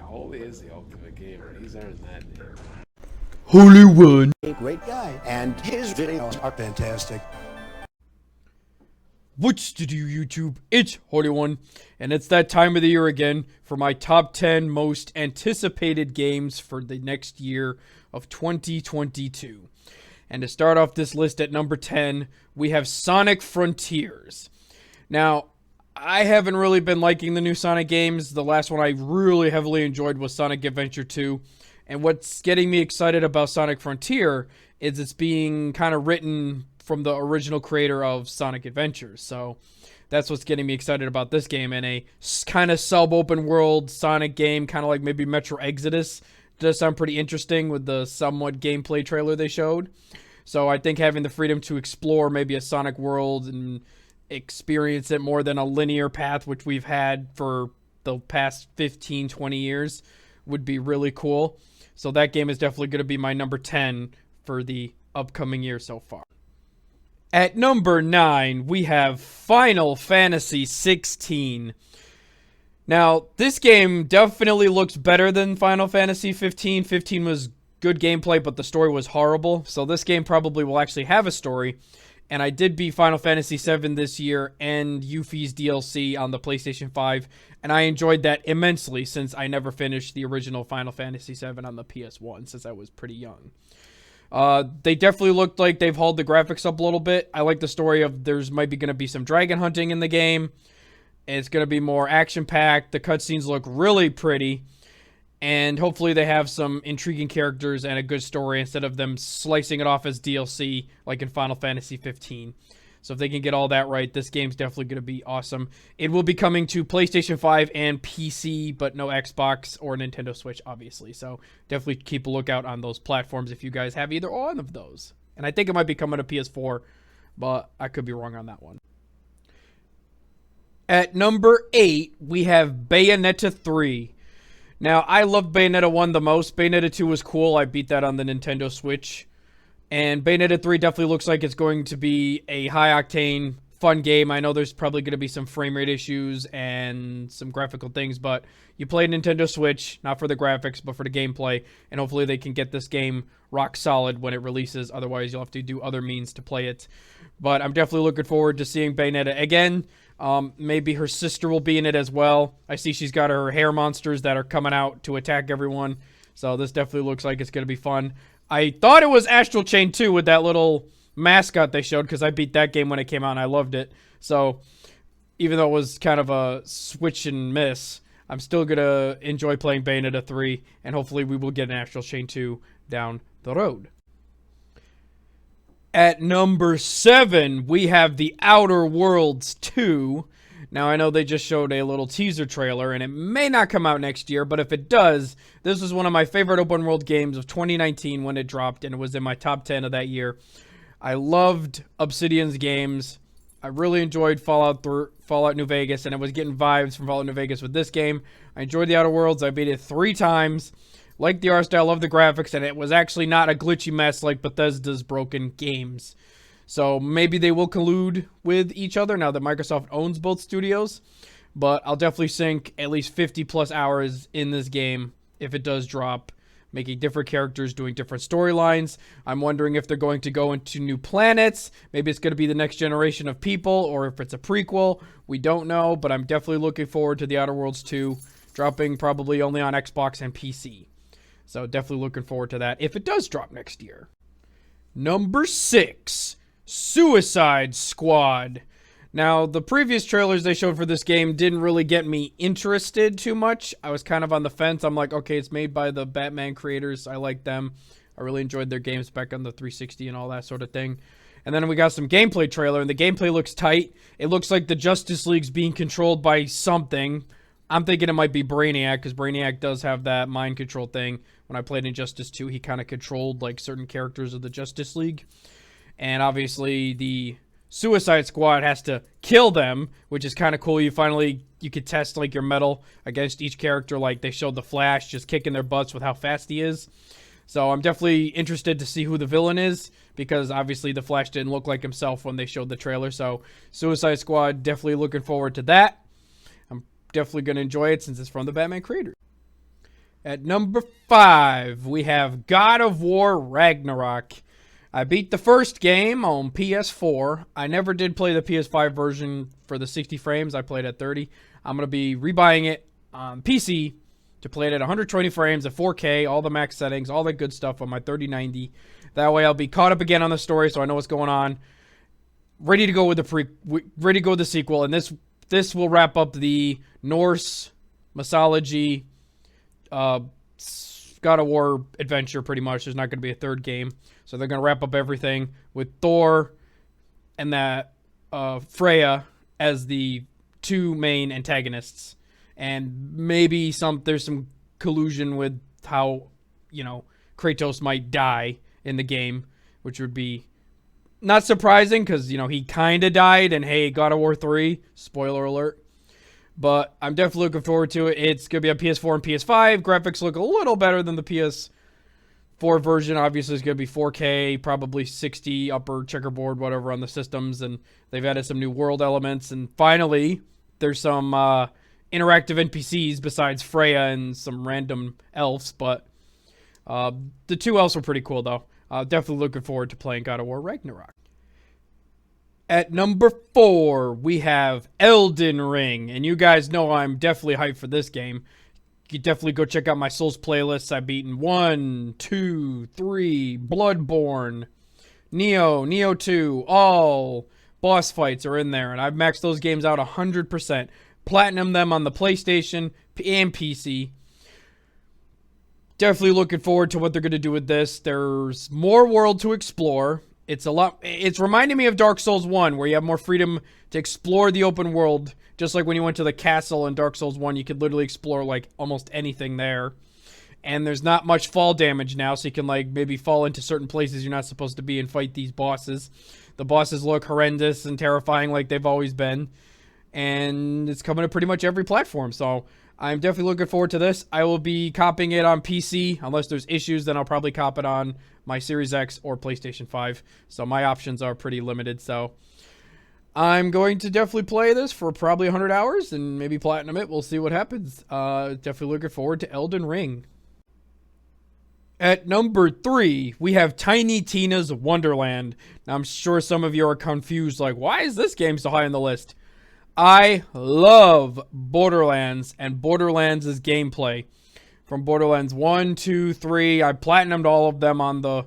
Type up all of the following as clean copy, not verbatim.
Holy is the ultimate gamer. He's earned that name. Holyone. A great guy, and his videos are fantastic. What's to do, YouTube? It's Holyone, and it's that time of the year again for my top 10 most anticipated games for the next year of 2022. And to start off this list at number 10, we have Sonic Frontiers. Now, I haven't really been liking the new Sonic games. The last one I really heavily enjoyed was Sonic Adventure 2. And what's getting me excited about Sonic Frontier is it's being kind of written from the original creator of Sonic Adventures. So that's what's getting me excited about this game. And a kind of sub-open world Sonic game, kind of like maybe Metro Exodus, does sound pretty interesting with the somewhat gameplay trailer they showed. So I think having the freedom to explore maybe a Sonic world and experience it more than a linear path, which we've had for the past 15, 20 years, would be really cool. So that game is definitely going to be my number 10 for the upcoming year so far. At number 9, we have Final Fantasy 16. Now, this game definitely looks better than Final Fantasy 15. 15 was good gameplay, but the story was horrible. So this game probably will actually have a story. And I did beat Final Fantasy 7 this year and Yuffie's DLC on the PlayStation 5. And I enjoyed that immensely since I never finished the original Final Fantasy 7 on the PS1 since I was pretty young. They definitely looked like they've hauled the graphics up a little bit. I like the story of there's might be going to be some dragon hunting in the game. It's going to be more action-packed. The cutscenes look really pretty. And hopefully they have some intriguing characters and a good story instead of them slicing it off as DLC like in Final Fantasy 15. So if they can get all that right, this game's definitely going to be awesome. It will be coming to PlayStation 5 and PC, but no Xbox or Nintendo Switch, obviously. So definitely keep a lookout on those platforms if you guys have either one of those. And I think it might be coming to PS4, but I could be wrong on that one. At number 8, we have Bayonetta 3. Now, I loved Bayonetta 1 the most. Bayonetta 2 was cool. I beat that on the Nintendo Switch. And Bayonetta 3 definitely looks like it's going to be a high-octane, fun game. I know there's probably going to be some frame rate issues and some graphical things, but you play Nintendo Switch, not for the graphics, but for the gameplay. And hopefully they can get this game rock solid when it releases. Otherwise, you'll have to do other means to play it. But I'm definitely looking forward to seeing Bayonetta again. Maybe her sister will be in it as well. I see she's got her hair monsters that are coming out to attack everyone. So this definitely looks like it's going to be fun. I thought it was Astral Chain 2 with that little mascot they showed because I beat that game when it came out and I loved it. So even though it was kind of a switch and miss, I'm still going to enjoy playing Bayonetta 3. And hopefully we will get an Astral Chain 2 down the road. At number 7, we have The Outer Worlds 2. Now, I know they just showed a little teaser trailer, and it may not come out next year, but if it does, this was one of my favorite open world games of 2019 when it dropped, and it was in my top 10 of that year. I loved Obsidian's games. I really enjoyed Fallout New Vegas, and I was getting vibes from Fallout New Vegas with this game. I enjoyed The Outer Worlds. I beat it 3 times. Liked the art style, loved the graphics, and it was actually not a glitchy mess like Bethesda's broken games. So maybe they will collude with each other now that Microsoft owns both studios. But I'll definitely sink at least 50 plus hours in this game if it does drop, making different characters, doing different storylines. I'm wondering if they're going to go into new planets. Maybe it's going to be the next generation of people, or if it's a prequel. We don't know, but I'm definitely looking forward to The Outer Worlds 2, dropping probably only on Xbox and PC. So definitely looking forward to that if it does drop next year. Number 6, Suicide Squad. Now, the previous trailers they showed for this game didn't really get me interested too much. I was kind of on the fence. I'm like, okay, it's made by the Batman creators. I like them. I really enjoyed their games back on the 360 and all that sort of thing. And then we got some gameplay trailer, and the gameplay looks tight. It looks like the Justice League's being controlled by something. I'm thinking it might be Brainiac, because Brainiac does have that mind control thing. When I played Injustice 2, he kind of controlled like certain characters of the Justice League. And obviously the Suicide Squad has to kill them, which is kind of cool. You could test like your metal against each character, like they showed the Flash just kicking their butts with how fast he is. So I'm definitely interested to see who the villain is, because obviously the Flash didn't look like himself when they showed the trailer. So Suicide Squad, definitely looking forward to that. I'm definitely going to enjoy it since it's from the Batman creator. At number 5, we have God of War Ragnarok. I beat the first game on PS4. I never did play the PS5 version for the 60 frames. I played at 30. I'm going to be rebuying it on PC to play it at 120 frames at 4K, all the max settings, all that good stuff on my 3090. That way I'll be caught up again on the story so I know what's going on. Ready to go with the sequel, and this will wrap up the Norse mythology God of War adventure pretty much. There's not going to be a third game. So they're going to wrap up everything with Thor and that Freya as the two main antagonists. And maybe there's some collusion with how, Kratos might die in the game, which would be not surprising because, he kind of died in, God of War 3, spoiler alert. But I'm definitely looking forward to it. It's going to be on PS4 and PS5. Graphics look a little better than the PS4 version. Obviously, it's going to be 4K, probably 60 upper checkerboard, whatever, on the systems. And they've added some new world elements. And finally, there's some interactive NPCs besides Freya and some random elves. But the two elves were pretty cool, though. Definitely looking forward to playing God of War Ragnarok. At number 4, we have Elden Ring. And you guys know I'm definitely hyped for this game. You can definitely go check out my Souls playlists. I've beaten 1, 2, 3, Bloodborne, Neo 2, all boss fights are in there. And I've maxed those games out 100%. Platinum them on the PlayStation and PC. Definitely looking forward to what they're going to do with this. There's more world to explore. It's reminding me of Dark Souls 1, where you have more freedom to explore the open world. Just like when you went to the castle in Dark Souls 1, you could literally explore, almost anything there. And there's not much fall damage now, so you can, maybe fall into certain places you're not supposed to be and fight these bosses. The bosses look horrendous and terrifying like they've always been. And it's coming to pretty much every platform, so I'm definitely looking forward to this. I will be copping it on PC. Unless there's issues, then I'll probably cop it on my Series X or PlayStation 5. So my options are pretty limited. So I'm going to definitely play this for probably 100 hours and maybe platinum it. We'll see what happens. Definitely looking forward to Elden Ring. At number 3, we have Tiny Tina's Wonderland. Now, I'm sure some of you are confused, why is this game so high on the list? I love Borderlands and Borderlands' gameplay. From Borderlands 1, 2, 3, I platinumed all of them on the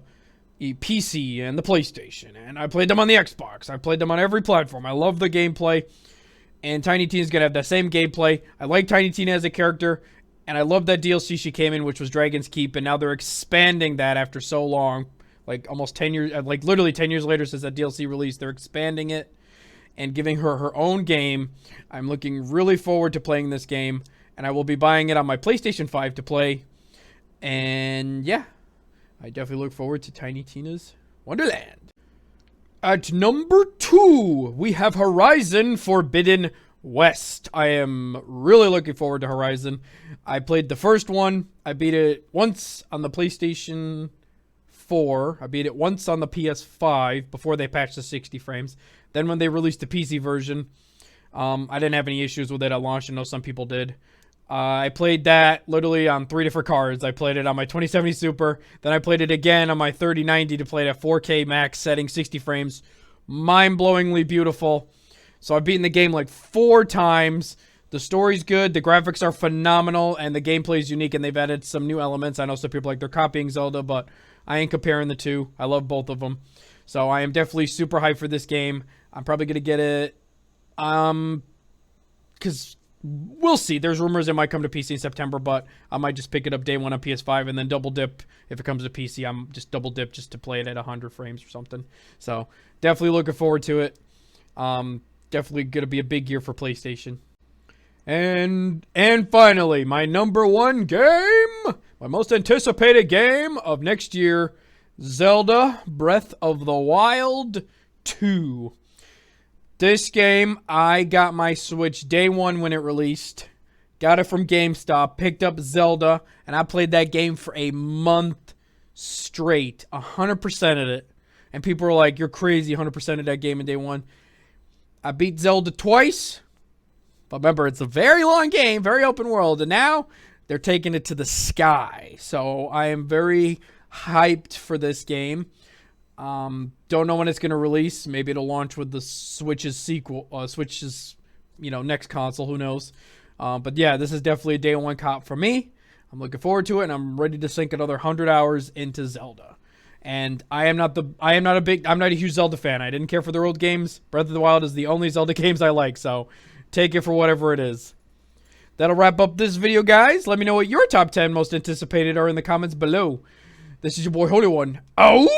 PC and the PlayStation. And I played them on the Xbox. I played them on every platform. I love the gameplay. And Tiny Tina's going to have the same gameplay. I like Tiny Tina as a character. And I love that DLC she came in, which was Dragon's Keep. And now they're expanding that after so long. Almost 10 years, literally 10 years later since that DLC released. They're expanding it and giving her her own game. I'm looking really forward to playing this game, and I will be buying it on my PlayStation 5 to play. And yeah, I definitely look forward to Tiny Tina's Wonderland. At number 2, we have Horizon Forbidden West. I am really looking forward to Horizon. I played the first one. I beat it once on the PlayStation 4. I beat it once on the PS5 before they patched the 60 frames. Then when they released the PC version, I didn't have any issues with it at launch. I know some people did. I played that literally on 3 different cards. I played it on my 2070 Super. Then I played it again on my 3090 to play it at 4K max setting, 60 frames. Mind-blowingly beautiful. So I've beaten the game 4 times. The story's good. The graphics are phenomenal. And the gameplay is unique. And they've added some new elements. I know some people they're copying Zelda, but I ain't comparing the two. I love both of them. So I am definitely super hyped for this game. I'm probably going to get it, because we'll see. There's rumors it might come to PC in September, but I might just pick it up day one on PS5 and then double dip. If it comes to PC, I'm just double dip just to play it at 100 frames or something. So definitely looking forward to it. Definitely going to be a big year for PlayStation. And finally, my number 1 game, my most anticipated game of next year, Zelda Breath of the Wild 2. This game, I got my Switch day 1 when it released. Got it from GameStop, picked up Zelda, and I played that game for a month straight. 100% of it. And people were like, you're crazy, 100% of that game in day 1. I beat Zelda twice. But remember, it's a very long game, very open world. And now, they're taking it to the sky. So I am very hyped for this game. Don't know when it's going to release. Maybe it'll launch with the Switch's sequel, Switch's, next console. Who knows? But yeah, this is definitely a day one cop for me. I'm looking forward to it, and I'm ready to sink another 100 hours into Zelda. And I'm not a huge Zelda fan. I didn't care for their old games. Breath of the Wild is the only Zelda games I like, so take it for whatever it is. That'll wrap up this video, guys. Let me know what your top 10 most anticipated are in the comments below. This is your boy Holyone. Oh!